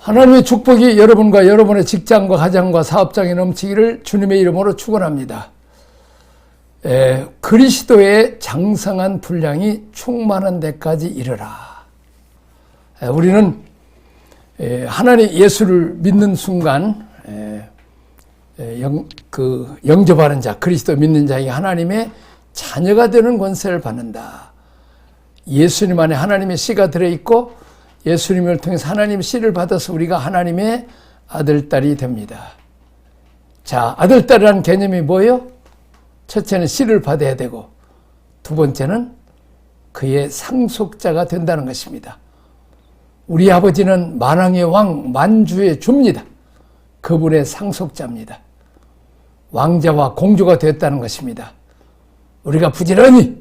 하나님의 축복이 여러분과 여러분의 직장과 가정과 사업장에 넘치기를 주님의 이름으로 축원합니다. 그리스도의 장성한 분량이 충만한 데까지 이르라. 우리는 하나님 예수를 믿는 순간 영접하는 자, 그리스도 믿는 자에게 하나님의 자녀가 되는 권세를 받는다. 예수님 안에 하나님의 씨가 들어있고 예수님을 통해서 하나님의 씨를 받아서 우리가 하나님의 아들, 딸이 됩니다. 자, 아들, 딸이라는 개념이 뭐예요? 첫째는 씨를 받아야 되고 두 번째는 그의 상속자가 된다는 것입니다. 우리 아버지는 만왕의 왕, 만주의 주입니다. 그분의 상속자입니다. 왕자와 공주가 됐다는 것입니다. 우리가 부지런히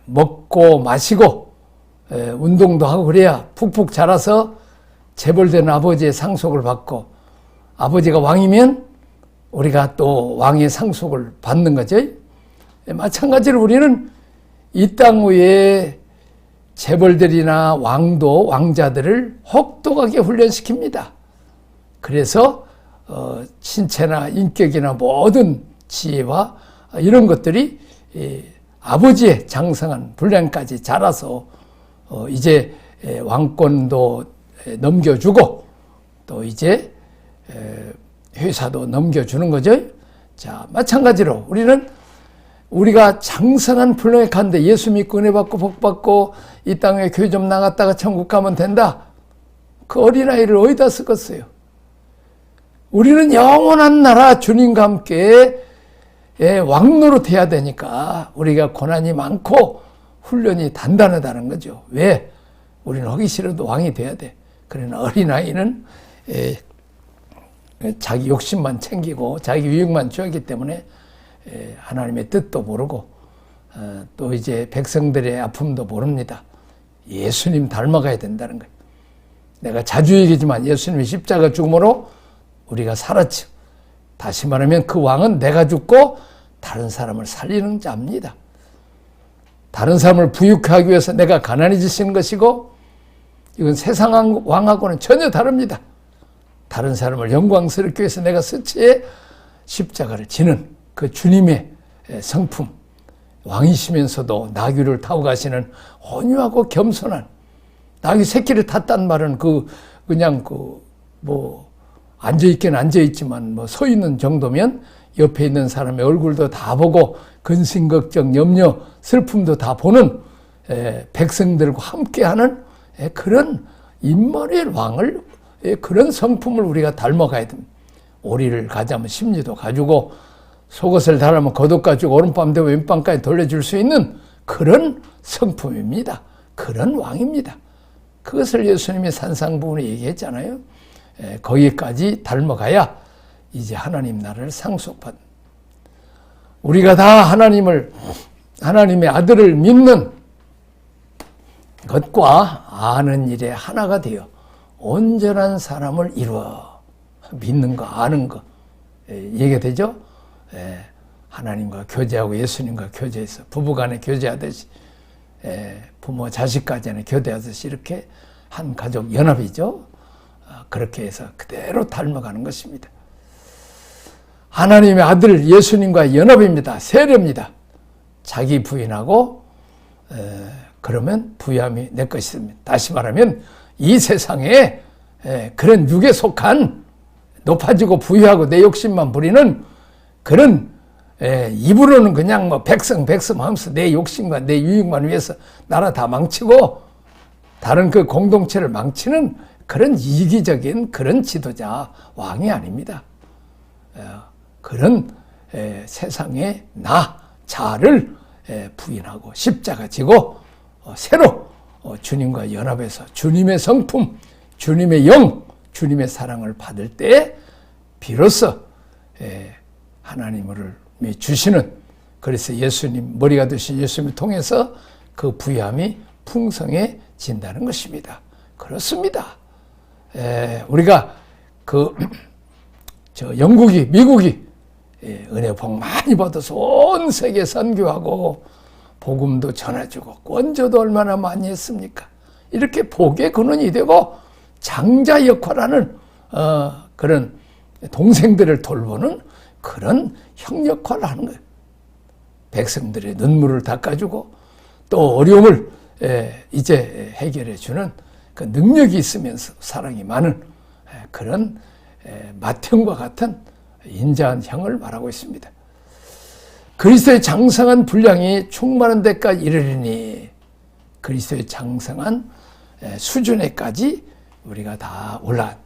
먹고 마시고 운동도 하고 그래야 푹푹 자라서 재벌된 아버지의 상속을 받고, 아버지가 왕이면 우리가 또 왕의 상속을 받는 거죠. 마찬가지로 우리는 이 땅 위에 재벌들이나 왕도, 왕자들을 혹독하게 훈련시킵니다. 그래서 신체나 인격이나 모든 지혜와 이런 것들이 아버지의 장성한 분량까지 자라서 이제 왕권도 넘겨주고 또 이제 회사도 넘겨주는 거죠. 자, 마찬가지로 우리가 장성한 분량에 가는데 예수 믿고 은혜 받고 복 받고 이 땅에 교회 좀 나갔다가 천국 가면 된다. 그 어린아이를 어디다 쓰겠어요? 우리는 영원한 나라 주님과 함께 왕노릇 해야 되니까 우리가 고난이 많고 훈련이 단단하다는 거죠. 왜? 우리는 하기 싫어도 왕이 돼야 돼. 그러나 어린아이는 자기 욕심만 챙기고 자기 유익만 취하기 때문에 하나님의 뜻도 모르고 또 이제 백성들의 아픔도 모릅니다. 예수님 닮아가야 된다는 거예요. 내가 자주 얘기하지만 예수님의 십자가 죽음으로 우리가 살았죠. 다시 말하면 그 왕은 내가 죽고 다른 사람을 살리는 자입니다. 다른 사람을 부유하기 위해서 내가 가난해지시는 것이고, 이건 세상 왕하고는 전혀 다릅니다. 다른 사람을 영광스럽게 위해서 내가 스치에 십자가를 지는 그 주님의 성품, 왕이시면서도 나귀를 타고 가시는 온유하고 겸손한, 나귀 새끼를 탔단 말은 그냥 앉아있긴 앉아있지만 서 있는 정도면 옆에 있는 사람의 얼굴도 다 보고 근심, 걱정, 염려, 슬픔도 다 보는 백성들과 함께하는 그런 인물의 왕을, 그런 성품을 우리가 닮아가야 됩니다. 오리를 가자면 심리도 가지고 속옷을 달라면 겉옷 가지고 오른밤 되고 왼밤까지 돌려줄 수 있는 그런 성품입니다. 그런 왕입니다. 그것을 예수님이 산상부훈에 얘기했잖아요. 거기까지 닮아가야 이제 하나님 나라를 상속받는, 우리가 다 하나님의 아들을 믿는 것과 아는 일에 하나가 되어 온전한 사람을 이루어. 믿는 거, 아는 거 얘기가 되죠. 하나님과 교제하고 예수님과 교제해서 부부간에 교제하듯이 부모 자식까지는 교제하듯이 이렇게 한 가족 연합이죠. 그렇게 해서 그대로 닮아가는 것입니다. 하나님의 아들 예수님과 연합입니다. 세례입니다. 자기 부인하고 그러면 부유함이 내 것입니다. 다시 말하면 이 세상에 그런 육에 속한 높아지고 부유하고 내 욕심만 부리는 그런 입으로는 그냥 백성 하면서 내 욕심과 내 유익만 위해서 나라 다 망치고 다른 그 공동체를 망치는 그런 이기적인 그런 지도자, 왕이 아닙니다. 그런 세상의 자를 부인하고 십자가 지고 새로 주님과 연합해서 주님의 성품, 주님의 영, 주님의 사랑을 받을 때 비로소 하나님을 주시는, 그래서 예수님, 머리가 되신 예수님을 통해서 그 부유함이 풍성해진다는 것입니다. 그렇습니다. 우리가 영국이, 미국이 은혜 복 많이 받아서 온 세계 선교하고 복음도 전해주고 원조도 얼마나 많이 했습니까? 이렇게 복의 근원이 되고 장자 역할하는 그런 동생들을 돌보는 그런 형 역할을 하는 거예요. 백성들의 눈물을 닦아주고 또 어려움을 이제 해결해 주는 그 능력이 있으면서 사랑이 많은 그런 맏형과 같은 인자한 형을 말하고 있습니다. 그리스도의 장성한 분량이 충만한 데까지 이르리니, 그리스도의 장성한 수준에까지 우리가 다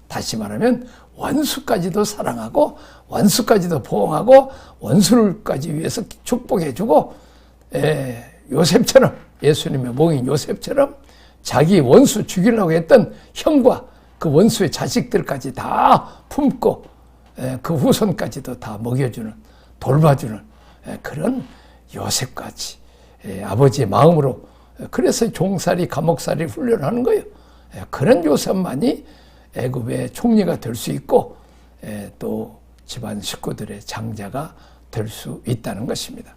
다시 말하면 원수까지도 사랑하고 원수까지도 보호하고 원수를까지 위해서 축복해주고, 요셉처럼, 예수님의 목인 요셉처럼 자기 원수 죽이려고 했던 형과 그 원수의 자식들까지 다 품고 그 후손까지도 다 먹여주는, 돌봐주는 그런 요셉같이 아버지의 마음으로, 그래서 종살이 감옥살이 훈련하는 거예요. 그런 요셉만이 애굽의 총리가 될 수 있고 또 집안 식구들의 장자가 될 수 있다는 것입니다.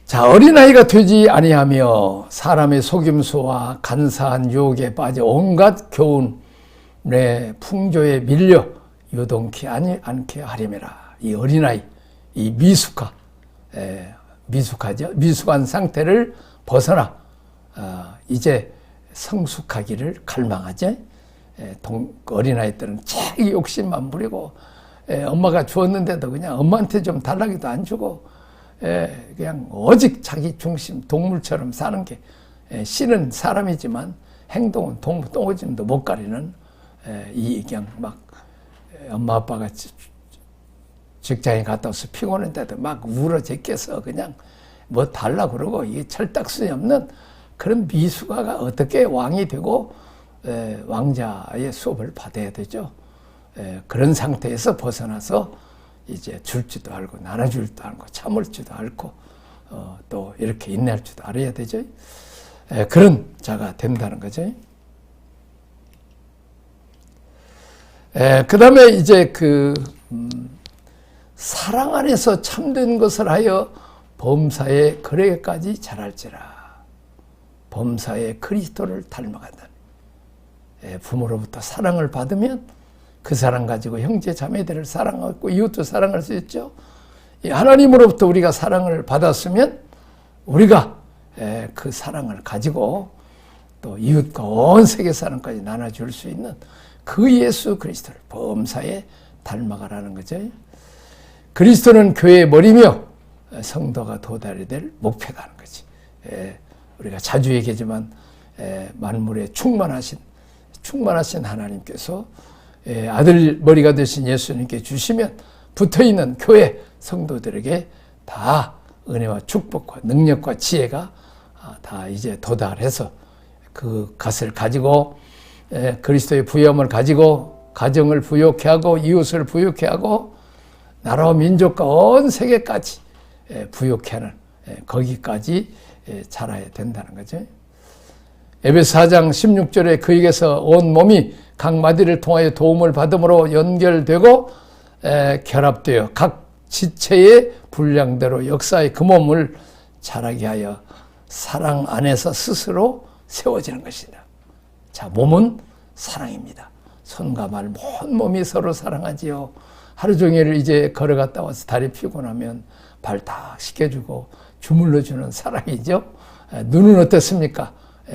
자, 어린아이가 되지 아니하며 사람의 속임수와 간사한 유혹에 빠져 온갖 교훈의 풍조에 밀려 유동치 않게 하려매라. 이 어린아이, 이 미숙한 상태를 벗어나 이제 성숙하기를 갈망하지. 어린아이들은 자기 욕심만 부리고 엄마가 주었는데도 그냥 엄마한테 좀 달라기도 안 주고 그냥 오직 자기 중심 동물처럼 사는 게, 씨는 사람이지만 행동은 똥오줌도 못 가리는 이 그냥 막 엄마 아빠가 직장에 갔다 와서 피곤한데도 막 울어 제껴서 그냥 뭐 달라 그러고, 이게 철딱선이 없는 그런 미숙아가 어떻게 왕이 되고 왕자의 수업을 받아야 되죠. 그런 상태에서 벗어나서 이제 줄지도 알고 나눠줄지도 알고 참을지도 알고 또 이렇게 인내할 줄도 알아야 되죠. 그런 자가 된다는 거죠. 그 다음에 이제 사랑 안에서 참된 것을 하여 범사의 거래까지 자랄지라. 범사의 그리스도를 닮아간다. 부모로부터 사랑을 받으면 그 사랑 가지고 형제 자매들을 사랑하고 이웃도 사랑할 수 있죠. 하나님으로부터 우리가 사랑을 받았으면 우리가 그 사랑을 가지고 또 이웃과 온 세계 사랑까지 나눠줄 수 있는 그 예수 그리스도를 범사에 닮아가라는 거죠. 그리스도는 교회의 머리며 성도가 도달이 될 목표가 하는 거지. 우리가 자주 얘기하지만 만물에 충만하신 하나님께서 아들 머리가 되신 예수님께 주시면 붙어있는 교회 성도들에게 다 은혜와 축복과 능력과 지혜가 다 이제 도달해서 그 것을 가지고 그리스도의 부여함을 가지고 가정을 부욕해 하고 이웃을 부욕해 하고 나라와 민족과 온 세계까지 부욕해 하는 거기까지 자라야 된다는 거죠. 에베소 4장 16절에 그에게서 온 몸이 각 마디를 통하여 도움을 받음으로 연결되고 결합되어 각 지체의 분량대로 역사의 그 몸을 자라게 하여 사랑 안에서 스스로 세워지는 것이다. 자, 몸은 사랑입니다. 손과 발, 온 몸이 서로 사랑하지요. 하루 종일 이제 걸어갔다 와서 다리 피곤하면 발 다 씻겨주고 주물러주는 사랑이죠. 눈은 어떻습니까?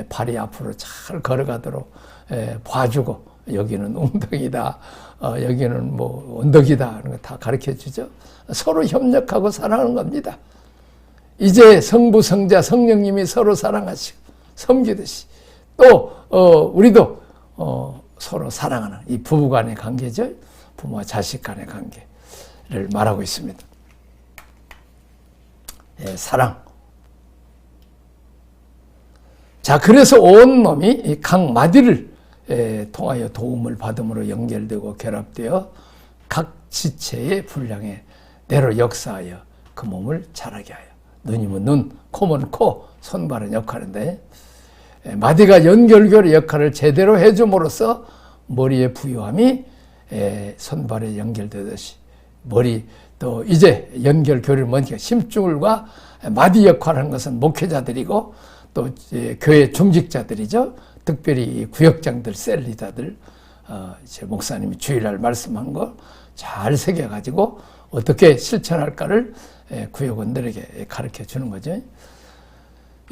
발이 앞으로 잘 걸어가도록 봐주고, 여기는 웅덩이다, 여기는 뭐 언덕이다 하는 거 다 가르쳐주죠. 서로 협력하고 사랑하는 겁니다. 이제 성부, 성자, 성령님이 서로 사랑하시고 섬기듯이 또 우리도 서로 사랑하는 이 부부 간의 관계죠. 부모와 자식 간의 관계를 말하고 있습니다. 사랑. 자, 그래서 온 몸이 각 마디를 통하여 도움을 받음으로 연결되고 결합되어 각 지체의 분량에 대로 역사하여 그 몸을 자라게 하여. 눈이면 눈, 코면 코, 손발은 역할인데 마디가 연결교의 역할을 제대로 해줌으로써 머리의 부유함이 손발에 연결되듯이 머리 또 이제 연결 교리를 먼저 심줄과 마디 역할을 하는 것은 목회자들이고 또 교회 중직자들이죠. 특별히 구역장들, 셀 리더들, 제 목사님이 주일날 말씀한 거 잘 새겨가지고 어떻게 실천할까를 구역원들에게 가르쳐 주는 거죠.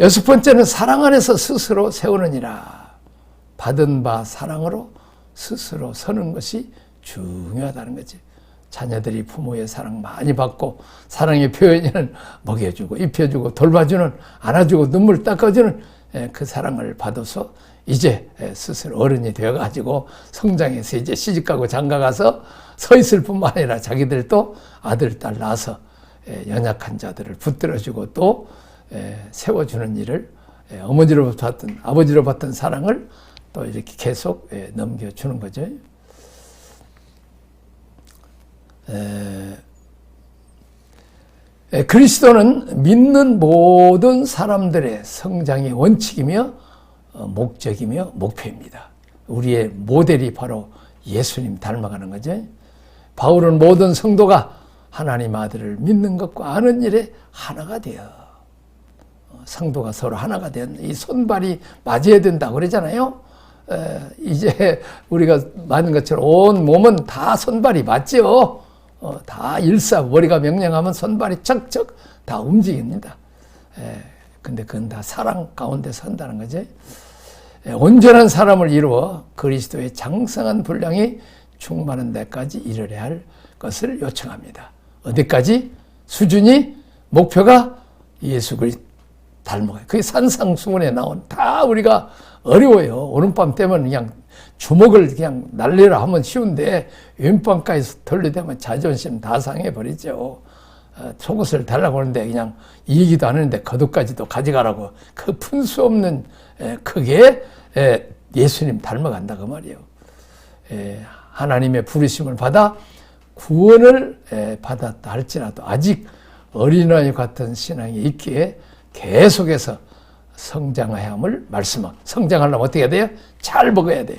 여섯 번째는 사랑 안에서 스스로 세우느니라. 받은 바 사랑으로 스스로 서는 것이 중요하다는 거지. 자녀들이 부모의 사랑 많이 받고 사랑의 표현에는 먹여주고 입혀주고 돌봐주는 안아주고 눈물 닦아주는 그 사랑을 받아서 이제 스스로 어른이 되어가지고 성장해서 이제 시집가고 장가가서 서 있을 뿐만 아니라 자기들도 아들, 딸 낳아서 연약한 자들을 붙들어주고 또 세워주는 일을 어머니로부터 받던 아버지로 받던 사랑을 또 이렇게 계속 넘겨주는 거죠. 그리스도는 믿는 모든 사람들의 성장의 원칙이며 목적이며 목표입니다. 우리의 모델이 바로 예수님 닮아가는 거죠. 바울은 모든 성도가 하나님 아들을 믿는 것과 아는 일에 하나가 되어 성도가 서로 하나가 된 이 손발이 맞아야 된다고 그러잖아요. 이제 우리가 맞는 것처럼 온 몸은 다 손발이 맞죠. 다 일사 머리가 명령하면 손발이 척척 다 움직입니다. 근데 그건 다 사랑 가운데 산다는 거죠. 온전한 사람을 이루어 그리스도의 장성한 분량이 충만한 데까지 이르려 할 것을 요청합니다. 어디까지? 수준이 목표가 예수 그리스도 닮아가요. 그게 산상수훈에 나온 다 우리가 어려워요. 오른밤 때면 그냥 주먹을 그냥 날리라 하면 쉬운데 왼밤까지 돌려대면 자존심 다 상해버리죠. 속옷을 달라고 하는데 그냥 이기도 않는데 겉옷까지도 가져가라고 그 푼수 없는 그게 예수님 닮아간다 그 말이에요. 하나님의 부르심을 받아 구원을 받았다 할지라도 아직 어린아이 같은 신앙이 있기에 계속해서 성장해야 함을 말씀하고 성장하려면 어떻게 해야 돼요? 잘 먹어야 돼요.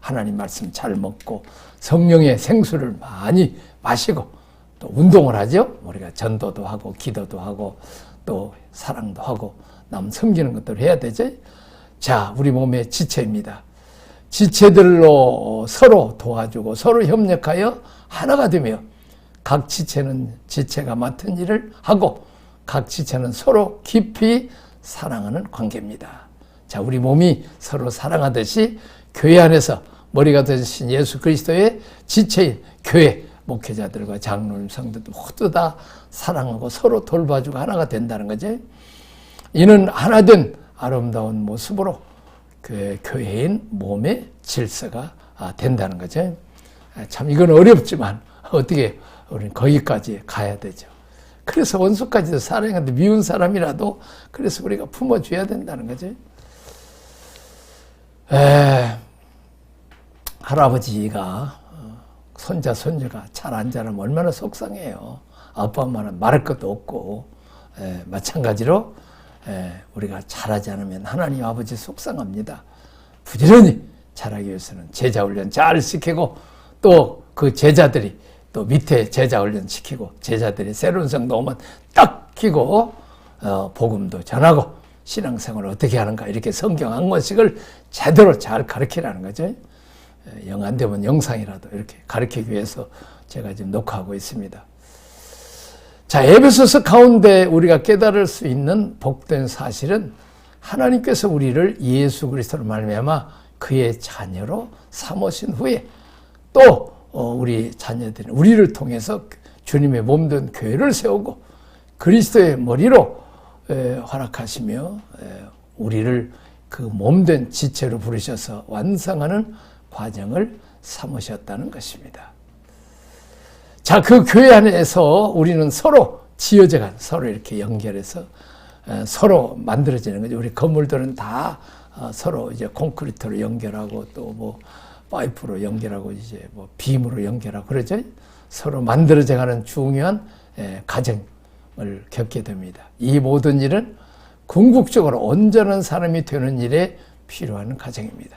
하나님 말씀 잘 먹고 성령의 생수를 많이 마시고 또 운동을 하죠. 우리가 전도도 하고 기도도 하고 또 사랑도 하고 남 섬기는 것들을 해야 되죠. 자, 우리 몸의 지체입니다. 지체들로 서로 도와주고 서로 협력하여 하나가 되며 각 지체는 지체가 맡은 일을 하고 각 지체는 서로 깊이 사랑하는 관계입니다. 자, 우리 몸이 서로 사랑하듯이 교회 안에서 머리가 되신 예수 그리스도의 지체인 교회 목회자들과 장로님 성도들 모두 다 사랑하고 서로 돌봐주고 하나가 된다는 거죠. 이는 하나된 아름다운 모습으로 그 교회인 몸의 질서가 된다는 거죠. 참 이건 어렵지만 어떻게 우리는 거기까지 가야 되죠. 그래서 원수까지도 사랑하는데 미운 사람이라도 그래서 우리가 품어줘야 된다는 거죠. 할아버지가 손자 손녀가 잘 안 자라면 얼마나 속상해요. 아빠 엄마는 말할 것도 없고 마찬가지로 우리가 잘하지 않으면 하나님 아버지 속상합니다. 부지런히 잘하기 위해서는 제자 훈련 잘 시키고 또 그 제자들이 또 밑에 제자 훈련 시키고 제자들이 새로운 성도 오면 딱 끼고 복음도 전하고 신앙생활을 어떻게 하는가 이렇게 성경 학문식을 제대로 잘 가르치라는 거죠. 영 안 되면 영상이라도 이렇게 가르치기 위해서 제가 지금 녹화하고 있습니다. 자, 에베소서 가운데 우리가 깨달을 수 있는 복된 사실은 하나님께서 우리를 예수 그리스도로 말미암아 그의 자녀로 삼으신 후에 또 우리 자녀들은 우리를 통해서 주님의 몸된 교회를 세우고 그리스도의 머리로 허락하시며 우리를 그 몸된 지체로 부르셔서 완성하는 과정을 삼으셨다는 것입니다. 자, 그 교회 안에서 우리는 서로 지어져간 서로 이렇게 연결해서 서로 만들어지는 거죠. 우리 건물들은 다 서로 이제 콘크리트로 연결하고 또 뭐 파이프로 연결하고 이제 뭐 빔으로 연결하고 그러죠. 서로 만들어져가는 중요한 과정을 겪게 됩니다. 이 모든 일은 궁극적으로 온전한 사람이 되는 일에 필요한 과정입니다.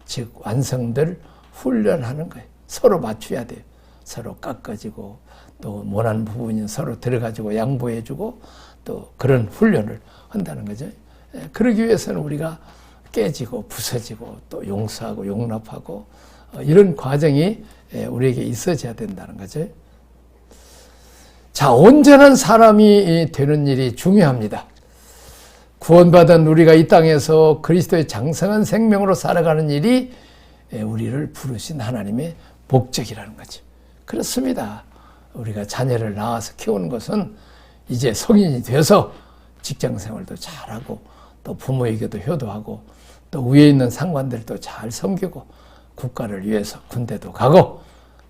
즉 완성들 훈련하는 거예요. 서로 맞춰야 돼요. 서로 깎아지고 또 원하는 부분이 서로 들어가지고 양보해주고 또 그런 훈련을 한다는 거죠. 그러기 위해서는 우리가 깨지고 부서지고 또 용서하고 용납하고 이런 과정이 우리에게 있어져야 된다는 거죠. 자, 온전한 사람이 되는 일이 중요합니다. 구원받은 우리가 이 땅에서 그리스도의 장성한 생명으로 살아가는 일이 우리를 부르신 하나님의 목적이라는 거죠. 그렇습니다. 우리가 자녀를 낳아서 키우는 것은 이제 성인이 되어서 직장생활도 잘하고 또 부모에게도 효도하고 또 위에 있는 상관들도 잘 섬기고 국가를 위해서 군대도 가고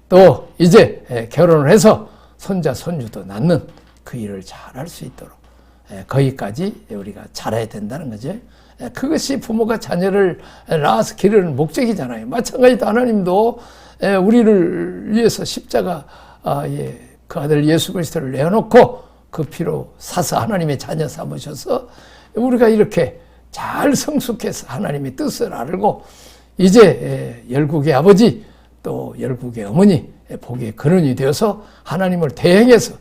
또 이제 결혼을 해서 손자 손주도 낳는 그 일을 잘할 수 있도록 거기까지 우리가 잘해야 된다는 거죠. 그것이 부모가 자녀를 낳아서 기르는 목적이잖아요. 마찬가지로 하나님도 우리를 위해서 십자가 그 아들 예수 그리스도를 내어놓고 그 피로 사서 하나님의 자녀 삼으셔서 우리가 이렇게 잘 성숙해서 하나님의 뜻을 알고 이제 열국의 아버지 또 열국의 어머니 복의 근원이 되어서 하나님을 대행해서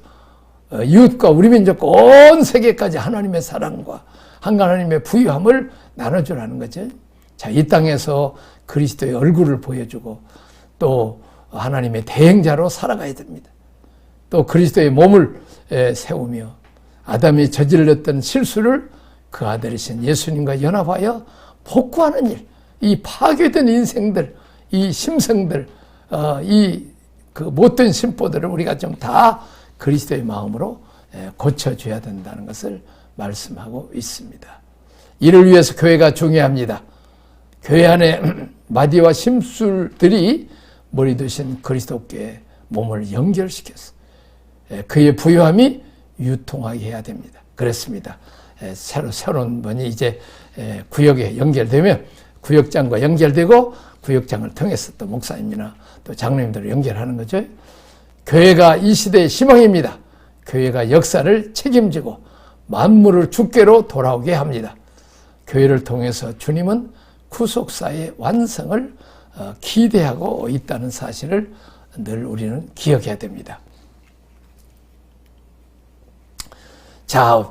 이웃과 우리 민족과 온 세계까지 하나님의 사랑과 하나님의 부유함을 나눠주라는 거죠. 자, 이 땅에서 그리스도의 얼굴을 보여주고 또 하나님의 대행자로 살아가야 됩니다. 또 그리스도의 몸을 세우며 아담이 저질렀던 실수를 그 아들이신 예수님과 연합하여 복구하는 일, 이 파괴된 인생들, 이 심성들, 그 못된 심보들을 우리가 좀 다 그리스도의 마음으로 고쳐줘야 된다는 것을 말씀하고 있습니다. 이를 위해서 교회가 중요합니다. 교회 안에 마디와 심술들이 머리 되신 그리스도께 몸을 연결시켜서 그의 부유함이 유통하게 해야 됩니다. 그렇습니다. 새로운 분이 이제 구역에 연결되면 구역장과 연결되고 구역장을 통해서 또 목사님이나 또 장로님들을 연결하는 거죠. 교회가 이 시대의 희망입니다. 교회가 역사를 책임지고 만물을 주께로 돌아오게 합니다. 교회를 통해서 주님은 구속사의 완성을 기대하고 있다는 사실을 늘 우리는 기억해야 됩니다. 자,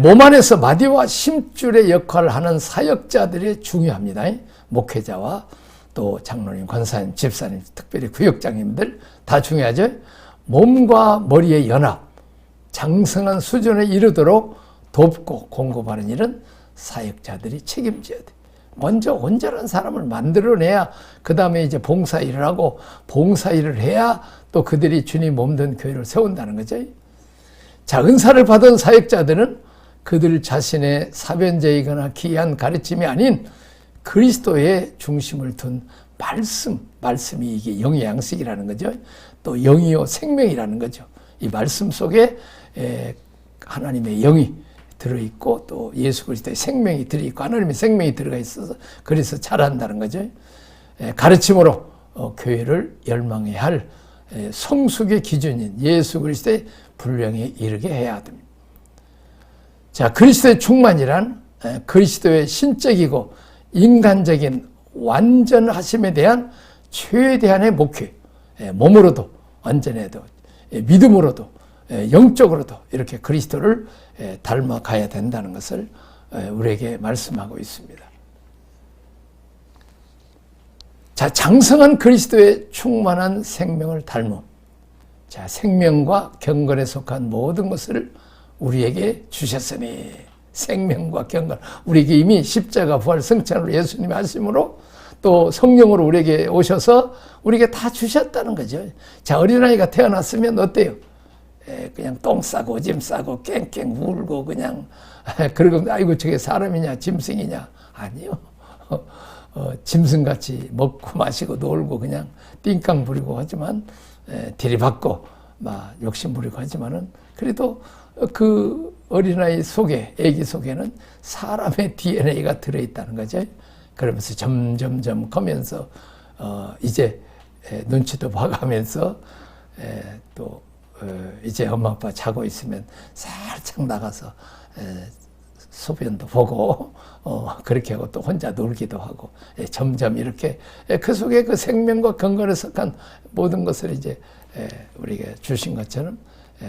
몸 안에서 마디와 심줄의 역할을 하는 사역자들이 중요합니다. 목회자와 또 장로님, 권사님, 집사님, 특별히 구역장님들 다 중요하죠. 몸과 머리의 연합, 장성한 수준에 이르도록 돕고 공급하는 일은 사역자들이 책임져야 돼. 먼저 온전한 사람을 만들어내야 그 다음에 이제 봉사일을 하고 봉사일을 해야 또 그들이 주님 몸된 교회를 세운다는 거죠. 자, 은사를 받은 사역자들은 그들 자신의 사변제이거나 기이한 가르침이 아닌 그리스도의 중심을 둔 말씀이 이게 영의 양식이라는 거죠. 또 영이요 생명이라는 거죠. 이 말씀 속에 하나님의 영이 들어있고 또 예수 그리스도의 생명이 들어있고 하나님의 생명이 들어가 있어서 그래서 잘한다는 거죠. 가르침으로 교회를 열망해야 할 성숙의 기준인 예수 그리스도의 분량에 이르게 해야 됩니다. 자, 그리스도의 충만이란 그리스도의 신적이고 인간적인 완전하심에 대한 최대한의 목회, 몸으로도 완전해도 믿음으로도 영적으로도 이렇게 그리스도를 닮아가야 된다는 것을 우리에게 말씀하고 있습니다. 자, 장성한 그리스도의 충만한 생명을 닮음. 자, 생명과 경건에 속한 모든 것을 우리에게 주셨으니 생명과 경건, 우리에게 이미 십자가 부활 성찬으로 예수님이 하심으로 또 성령으로 우리에게 오셔서 우리에게 다 주셨다는 거죠. 자, 어린아이가 태어났으면 어때요? 그냥 똥 싸고 오줌 싸고 깽깽 울고 그냥 그러고 아이고 저게 사람이냐 짐승이냐 아니요. 짐승같이 먹고 마시고 놀고 그냥 띵깡 부리고 하지만 들이받고 막 욕심 부리고 하지만은 그래도 그 어린아이 속에 아기 속에는 사람의 DNA가 들어있다는 거죠. 그러면서 점점점 커면서 이제 눈치도 봐가면서 또 이제 엄마 아빠 자고 있으면 살짝 나가서 소변도 보고 그렇게 하고 또 혼자 놀기도 하고 점점 이렇게 그 속에 그 생명과 건강에 속한 모든 것을 이제 우리에게 주신 것처럼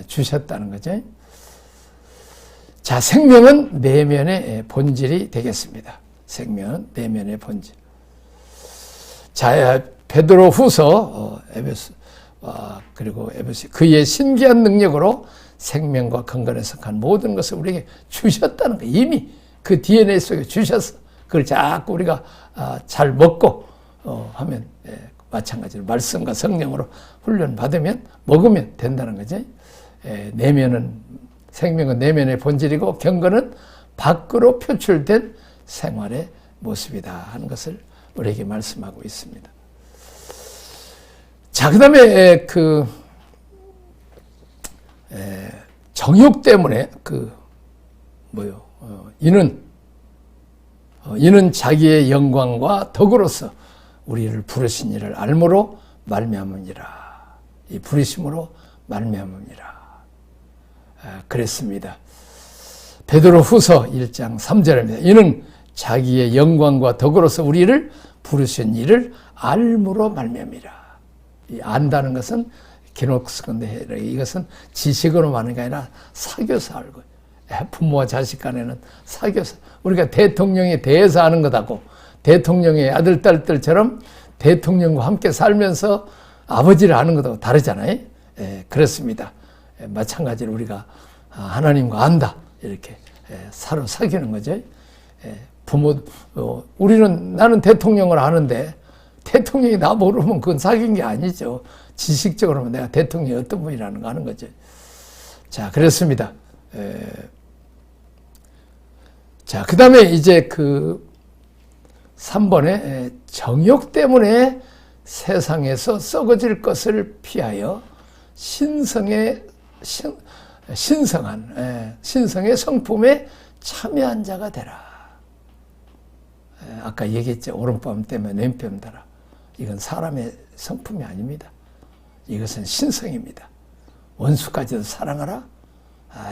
주셨다는 거죠. 자, 생명은 내면의 본질이 되겠습니다. 생명은 내면의 본질. 자, 베드로 후서, 그리고 에베소, 그의 신기한 능력으로 생명과 건강에 속한 모든 것을 우리에게 주셨다는 거예요. 이미 그 DNA 속에 주셔서 그걸 자꾸 우리가 잘 먹고 하면 마찬가지로 말씀과 성령으로 훈련 받으면 먹으면 된다는 거죠. 내면은 생명은 내면의 본질이고 경건은 밖으로 표출된 생활의 모습이다 하는 것을 우리에게 말씀하고 있습니다. 자, 그 다음에 정욕 때문에 이는 자기의 영광과 덕으로서 우리를 부르신 이를 알므로 말미암음이라. 이 부르심으로 말미암음이라. 그랬습니다. 베드로 후서 1장 3절입니다. 이는 자기의 영광과 덕으로서 우리를 부르신 이를 알므로 말미암이라. 이 안다는 것은 기록스건데 이것은 지식으로 많은 게 아니라 사교서 알고, 부모와 자식 간에는 사교서. 우리가 대통령에 대해서 아는 것하고 대통령의 아들, 딸들처럼 대통령과 함께 살면서 아버지를 아는 것하고 다르잖아요. 그렇습니다. 마찬가지로 우리가 하나님과 안다 이렇게 서로 사귀는 거죠. 나는 대통령을 아는데 대통령이 나 모르면 그건 사귄 게 아니죠. 지식적으로는 내가 대통령이 어떤 분이라는 거 아는 거죠. 자, 그렇습니다. 자, 그 다음에 이제 3번에 정욕 때문에 세상에서 썩어질 것을 피하여 신성의 성품에 참여한 자가 되라. 아까 얘기했죠. 오른뺨 때문에 왼뺨 달아. 이건 사람의 성품이 아닙니다. 이것은 신성입니다. 원수까지도 사랑하라.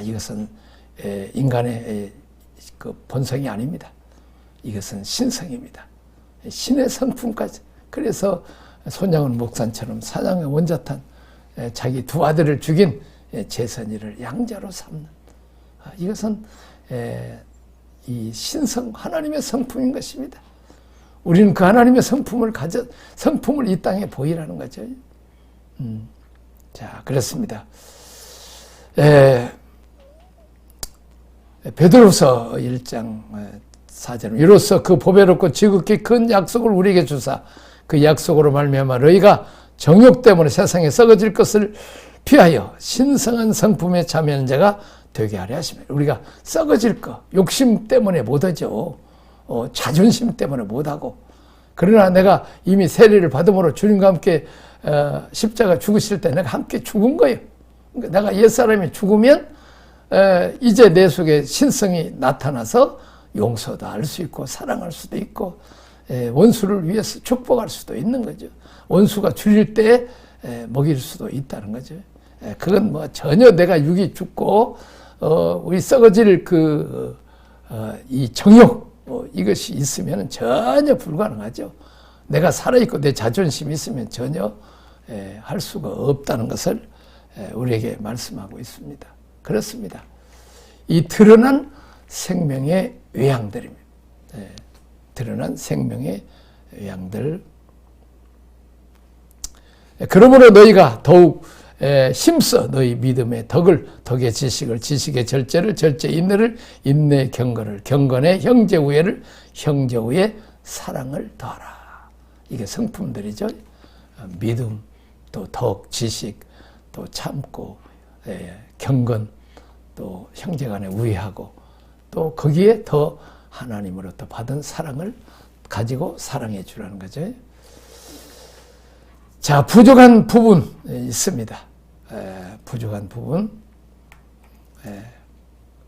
이것은 인간의 본성이 아닙니다. 이것은 신성입니다. 신의 성품까지. 그래서 손양은 목산처럼 사냥의 원자탄, 자기 두 아들을 죽인 제선이를 양자로 삼는. 이것은 이 신성, 하나님의 성품인 것입니다. 우리는 그 하나님의 성품을 이 땅에 보이라는 거죠. 자, 그렇습니다. 베드로서 1장 4절. 이로써 그 보배롭고 지극히 큰 약속을 우리에게 주사 그 약속으로 말미암아 너희가 정욕 때문에 세상에 썩어질 것을 피하여 신성한 성품에 참여하는 자가 되게 하려 하십니다. 우리가 썩어질 거, 욕심 때문에 못하죠. 자존심 때문에 못하고. 그러나 내가 이미 세례를 받음으로 주님과 함께 십자가 죽으실 때 내가 함께 죽은 거예요. 그러니까 내가 옛사람이 죽으면 이제 내 속에 신성이 나타나서 용서도 할 수 있고 사랑할 수도 있고 원수를 위해서 축복할 수도 있는 거죠. 원수가 줄일 때 먹일 수도 있다는 거죠. 그건 뭐 전혀 내가 육이 죽고 우리 썩어질 이 정욕 이것이 있으면 전혀 불가능하죠. 내가 살아있고 내 자존심이 있으면 전혀 할 수가 없다는 것을 우리에게 말씀하고 있습니다. 그렇습니다. 이 드러난 생명의 외양들입니다. 드러난 생명의 외양들. 그러므로 너희가 더욱 힘써 너희 믿음의 덕을, 덕의 지식을, 지식의 절제를, 절제의 인내를, 인내의 경건을, 경건의 형제 우애를, 형제 우애 사랑을 더하라. 이게 성품들이죠. 믿음, 또 덕, 지식, 또 참고, 경건, 또 형제간에 우애하고, 또 거기에 더 하나님으로부터 받은 사랑을 가지고 사랑해 주라는 거죠. 자, 부족한 부분 있습니다. 부족한 부분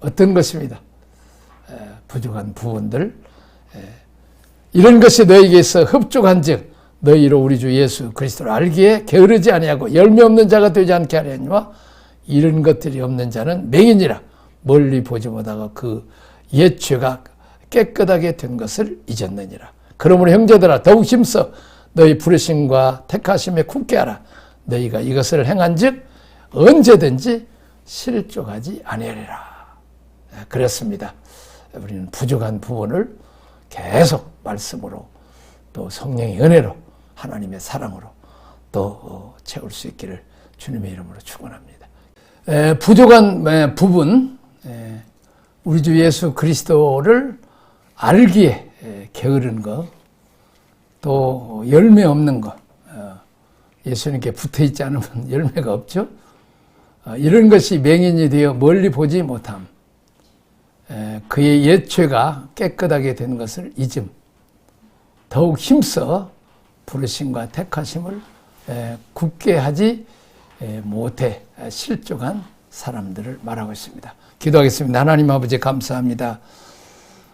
어떤 것입니다. 부족한 부분들 이런 것이 너희에게 있어 흡족한즉 너희로 우리 주 예수 그리스도를 알기에 게으르지 아니하고 열매 없는 자가 되지 않게 하려니와 이런 것들이 없는 자는 맹인이라 멀리 보지 못하고 그 옛 죄가 깨끗하게 된 것을 잊었느니라. 그러므로 형제들아 더욱 힘써 너희 부르심과 택하심에 굳게 하라. 너희가 이것을 행한즉 언제든지 실족하지 아니하리라. 그렇습니다. 우리는 부족한 부분을 계속 말씀으로 또 성령의 은혜로 하나님의 사랑으로 또 채울 수 있기를 주님의 이름으로 축원합니다. 부족한 부분, 우리 주 예수 그리스도를 알기에 게으른 것, 또 열매 없는 것, 예수님께 붙어있지 않으면 열매가 없죠. 이런 것이 맹인이 되어 멀리 보지 못함, 그의 옛죄가 깨끗하게 된 것을 잊음, 더욱 힘써 부르심과 택하심을 굳게 하지 못해 실족한 사람들을 말하고 있습니다. 기도하겠습니다. 하나님 아버지 감사합니다.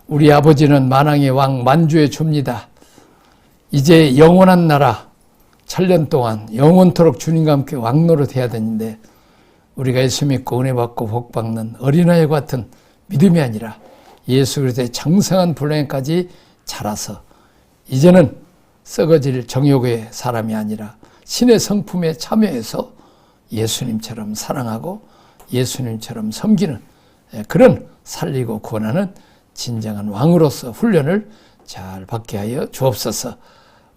우리 아버지는 만왕의 왕 만주의 주입니다. 이제 영원한 나라 천년 동안 영원토록 주님과 함께 왕노릇해야 되는데 우리가 예수 믿고 은혜 받고 복 받는 어린아이 같은 믿음이 아니라 예수 그리스도의 장성한 분량까지 자라서 이제는 썩어질 정욕의 사람이 아니라 신의 성품에 참여해서 예수님처럼 사랑하고 예수님처럼 섬기는 그런 살리고 구원하는 진정한 왕으로서 훈련을 잘 받게 하여 주옵소서.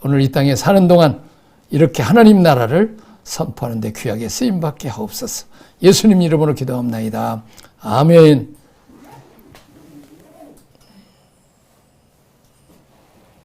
오늘 이 땅에 사는 동안 이렇게 하나님 나라를 선포하는 데 귀하게 쓰임받게 하옵소서. 예수님 이름으로 기도합나이다. 아멘.